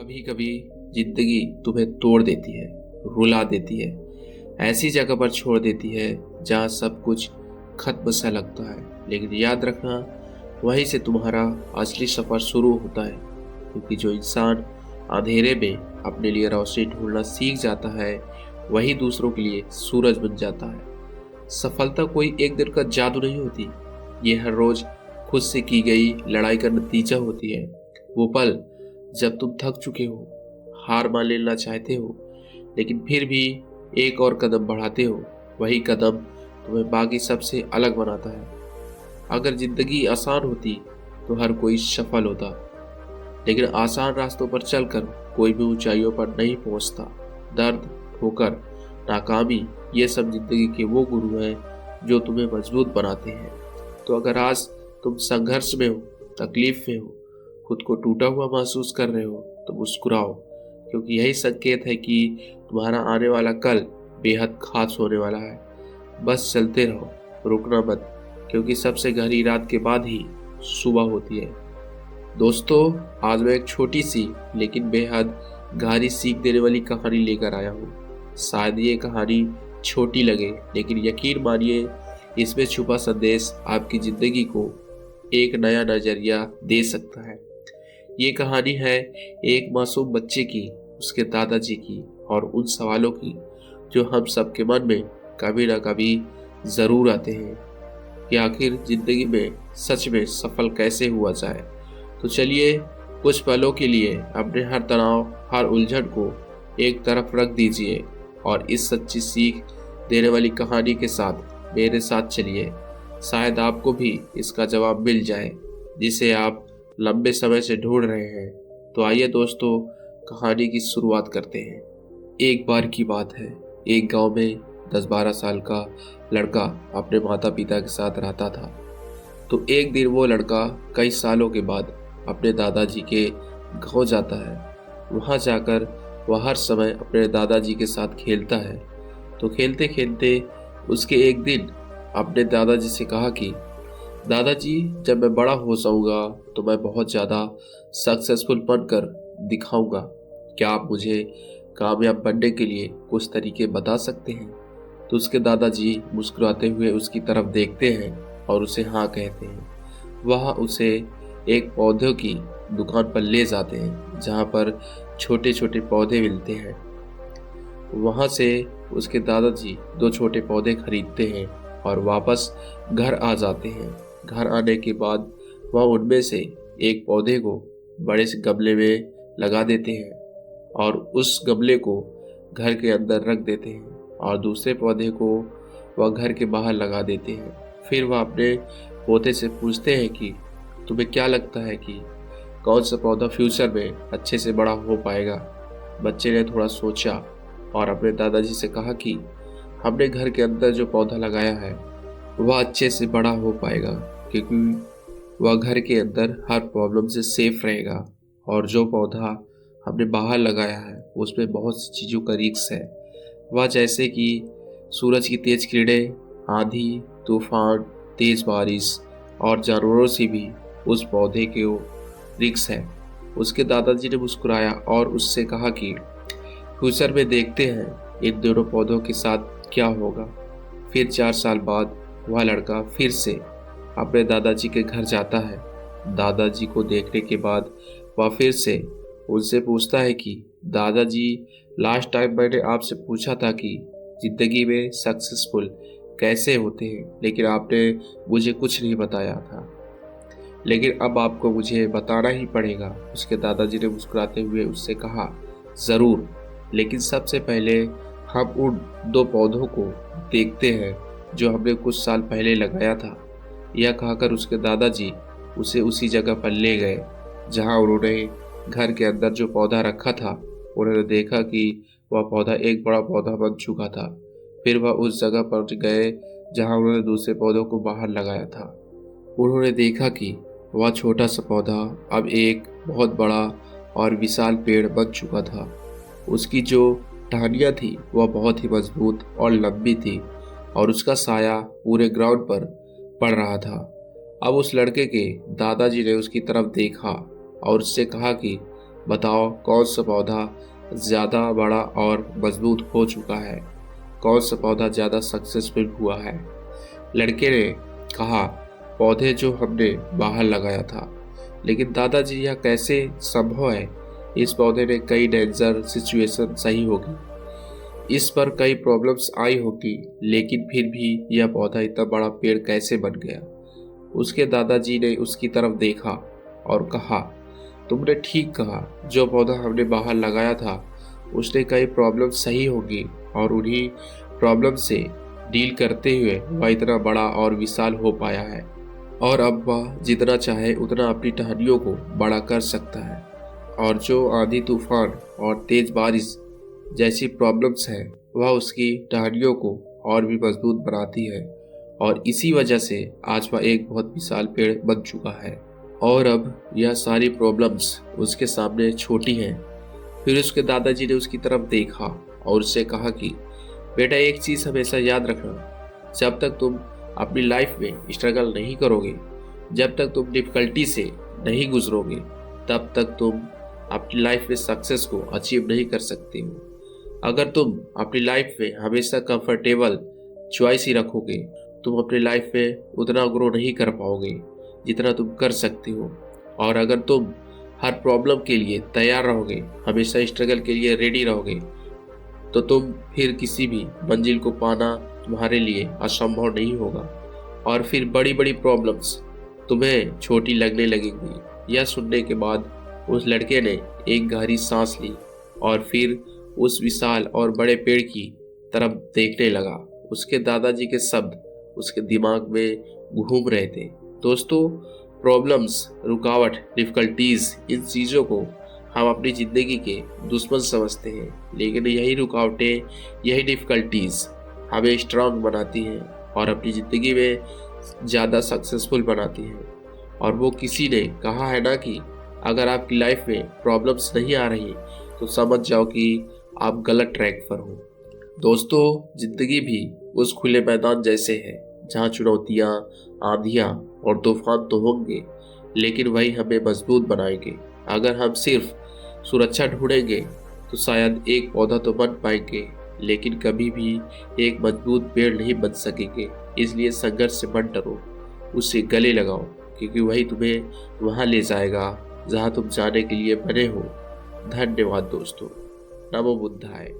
कभी कभी जिंदगी तुम्हें तोड़ देती है, रुला देती है, ऐसी जगह पर छोड़ देती है जहाँ सब कुछ खत्म सा लगता है। लेकिन याद रखना, वहीं से तुम्हारा असली सफर शुरू होता है। क्योंकि जो इंसान अंधेरे में अपने लिए रोशनी ढूंढना सीख जाता है, वही दूसरों के लिए सूरज बन जाता है। सफलता कोई एक दिन का जादू नहीं होती, ये हर रोज खुद से की गई लड़ाई का नतीजा होती है। वो पल जब तुम थक चुके हो, हार मान लेना चाहते हो, लेकिन फिर भी एक और कदम बढ़ाते हो, वही कदम तुम्हें बाकी सबसे अलग बनाता है। अगर जिंदगी आसान होती तो हर कोई सफल होता, लेकिन आसान रास्तों पर चलकर कोई भी ऊंचाइयों पर नहीं पहुंचता। दर्द, ठोकर, नाकामी, ये सब जिंदगी के वो गुरु हैं जो तुम्हें मजबूत बनाते हैं। तो अगर आज तुम संघर्ष में हो, तकलीफ में हो, खुद को टूटा हुआ महसूस कर रहे हो, तो मुस्कुराओ, क्योंकि यही संकेत है कि तुम्हारा आने वाला कल बेहद खास होने वाला है। बस चलते रहो, रुकना मत, क्योंकि सबसे गहरी रात के बाद ही सुबह होती है। दोस्तों, आज मैं एक छोटी सी लेकिन बेहद गहरी सीख देने वाली कहानी लेकर आया हूँ। शायद ये कहानी छोटी लगे, लेकिन यकीन मानिए, इसमें छुपा संदेश आपकी जिंदगी को एक नया नजरिया दे सकता है। ये कहानी है एक मासूम बच्चे की, उसके दादाजी की और उन सवालों की जो हम सबके मन में कभी ना कभी जरूर आते हैं कि आखिर जिंदगी में सच में सफल कैसे हुआ जाए। तो चलिए, कुछ पलों के लिए अपने हर तनाव, हर उलझन को एक तरफ रख दीजिए और इस सच्ची सीख देने वाली कहानी के साथ मेरे साथ चलिए। शायद आपको भी इसका जवाब मिल जाए जिसे आप लंबे समय से ढूंढ रहे हैं। तो आइए दोस्तों, कहानी की शुरुआत करते हैं। एक बार की बात है, एक गांव में 10-12 साल का लड़का अपने माता पिता के साथ रहता था। तो एक दिन वो लड़का कई सालों के बाद अपने दादाजी के गांव जाता है। वहां जाकर वह हर समय अपने दादाजी के साथ खेलता है। तो खेलते खेलते उसके एक दिन अपने दादाजी से कहा कि दादाजी, जब मैं बड़ा हो जाऊंगा तो मैं बहुत ज़्यादा सक्सेसफुल बनकर दिखाऊंगा। क्या आप मुझे कामयाब बनने के लिए कुछ तरीके बता सकते हैं? तो उसके दादाजी मुस्कुराते हुए उसकी तरफ देखते हैं और उसे हाँ कहते हैं। वह उसे एक पौधों की दुकान पर ले जाते हैं जहाँ पर छोटे छोटे पौधे मिलते हैं। वहाँ से उसके दादाजी 2 छोटे पौधे खरीदते हैं और वापस घर आ जाते हैं। घर आने के बाद वह उनमें से एक पौधे को बड़े से गमले में लगा देते हैं और उस गमले को घर के अंदर रख देते हैं और दूसरे पौधे को वह घर के बाहर लगा देते हैं। फिर वह अपने पोते से पूछते हैं कि तुम्हें क्या लगता है कि कौन सा पौधा फ्यूचर में अच्छे से बड़ा हो पाएगा? बच्चे ने थोड़ा सोचा और अपने दादाजी से कहा कि हमने घर के अंदर जो पौधा लगाया है वह अच्छे से बड़ा हो पाएगा, क्योंकि वह घर के अंदर हर प्रॉब्लम से सेफ रहेगा। और जो पौधा हमने बाहर लगाया है उसमें बहुत सी चीज़ों का रिस्क है। वह जैसे कि सूरज की तेज किरणें, आंधी, तूफान, तेज बारिश और जानवरों से भी उस पौधे के रिस्क है। उसके दादाजी ने मुस्कुराया और उससे कहा कि फ्यूचर में देखते हैं इन दोनों पौधों के साथ क्या होगा। फिर 4 साल बाद वह लड़का फिर से अपने दादाजी के घर जाता है। दादाजी को देखने के बाद वह फिर से उनसे पूछता है कि दादाजी, लास्ट टाइम मैंने आपसे पूछा था कि जिंदगी में सक्सेसफुल कैसे होते हैं, लेकिन आपने मुझे कुछ नहीं बताया था, लेकिन अब आपको मुझे बताना ही पड़ेगा। उसके दादाजी ने मुस्कुराते हुए उससे कहा, ज़रूर, लेकिन सबसे पहले हम उन 2 पौधों को देखते हैं जो हमने कुछ साल पहले लगाया था। यह कहकर उसके दादाजी उसे उसी जगह पर ले गए जहां उन्होंने घर के अंदर जो पौधा रखा था। उन्होंने देखा कि वह पौधा एक बड़ा पौधा बन चुका था। फिर वह उस जगह पर गए जहां उन्होंने दूसरे पौधों को बाहर लगाया था। उन्होंने देखा कि वह छोटा सा पौधा अब एक बहुत बड़ा और विशाल पेड़ बन चुका था। उसकी जो टहनियाँ थी वह बहुत ही मजबूत और लंबी थी और उसका साया पूरे ग्राउंड पर पड़ रहा था। अब उस लड़के के दादाजी ने उसकी तरफ देखा और उससे कहा कि बताओ कौन सा पौधा ज़्यादा बड़ा और मजबूत हो चुका है, कौन सा पौधा ज़्यादा सक्सेसफुल हुआ है। लड़के ने कहा, पौधे जो हमने बाहर लगाया था। लेकिन दादाजी यह कैसे संभव है? इस पौधे में कई डेंजर सिचुएशन सही होगी, इस पर कई प्रॉब्लम्स आई होगी, लेकिन फिर भी यह पौधा इतना बड़ा पेड़ कैसे बन गया? उसके दादाजी ने उसकी तरफ देखा और कहा, तुमने ठीक कहा, जो पौधा हमने बाहर लगाया था उसने कई प्रॉब्लम सही होगी और उन्हीं प्रॉब्लम से डील करते हुए वह इतना बड़ा और विशाल हो पाया है। और अब वह जितना चाहे उतना अपनी टहनियों को बड़ा कर सकता है। और जो आंधी तूफान और तेज बारिश जैसी प्रॉब्लम्स हैं वह उसकी टहनियों को और भी मजबूत बनाती है, और इसी वजह से आज वह एक बहुत विशाल पेड़ बन चुका है। और अब यह सारी प्रॉब्लम्स उसके सामने छोटी हैं। फिर उसके दादाजी ने उसकी तरफ देखा और उससे कहा कि बेटा, एक चीज़ हमेशा याद रखना, जब तक तुम अपनी लाइफ में स्ट्रगल नहीं करोगे, जब तक तुम डिफिकल्टी से नहीं गुजरोगे, तब तक तुम अपनी लाइफ में सक्सेस को अचीव नहीं कर सकते हो। अगर तुम अपनी लाइफ में हमेशा कंफर्टेबल चॉइस ही रखोगे, तुम अपनी लाइफ में उतना ग्रो नहीं कर पाओगे जितना तुम कर सकते हो। और अगर तुम हर प्रॉब्लम के लिए तैयार रहोगे, हमेशा स्ट्रगल के लिए रेडी रहोगे, तो तुम फिर किसी भी मंजिल को पाना तुम्हारे लिए असंभव नहीं होगा, और फिर बड़ी बड़ी प्रॉब्लम्स तुम्हें छोटी लगने लगेंगी। यह सुनने के बाद उस लड़के ने एक गहरी सांस ली और फिर उस विशाल और बड़े पेड़ की तरफ देखने लगा। उसके दादाजी के शब्द उसके दिमाग में घूम रहे थे। दोस्तों, प्रॉब्लम्स, रुकावट, डिफिकल्टीज, इन चीज़ों को हम अपनी ज़िंदगी के दुश्मन समझते हैं, लेकिन यही रुकावटें, यही डिफ़िकल्टीज़ हमें स्ट्रांग बनाती हैं और अपनी ज़िंदगी में ज़्यादा सक्सेसफुल बनाती हैं। और वो किसी ने कहा है ना कि अगर आपकी लाइफ में प्रॉब्लम्स नहीं आ रही तो समझ जाओ कि आप गलत ट्रैक पर हो। दोस्तों, ज़िंदगी भी उस खुले मैदान जैसे है जहाँ चुनौतियाँ, आंधियाँ और तूफान तो होंगे, लेकिन वही हमें मजबूत बनाएंगे। अगर हम सिर्फ सुरक्षा ढूंढेंगे तो शायद एक पौधा तो बन पाएंगे, लेकिन कभी भी एक मजबूत पेड़ नहीं बन सकेंगे। इसलिए संघर्ष से मत डरो, उससे गले लगाओ, क्योंकि वही तुम्हें वहां ले जाएगा जहां तुम जाने के लिए बने हो। धन्यवाद दोस्तों। नमो बुद्धाय।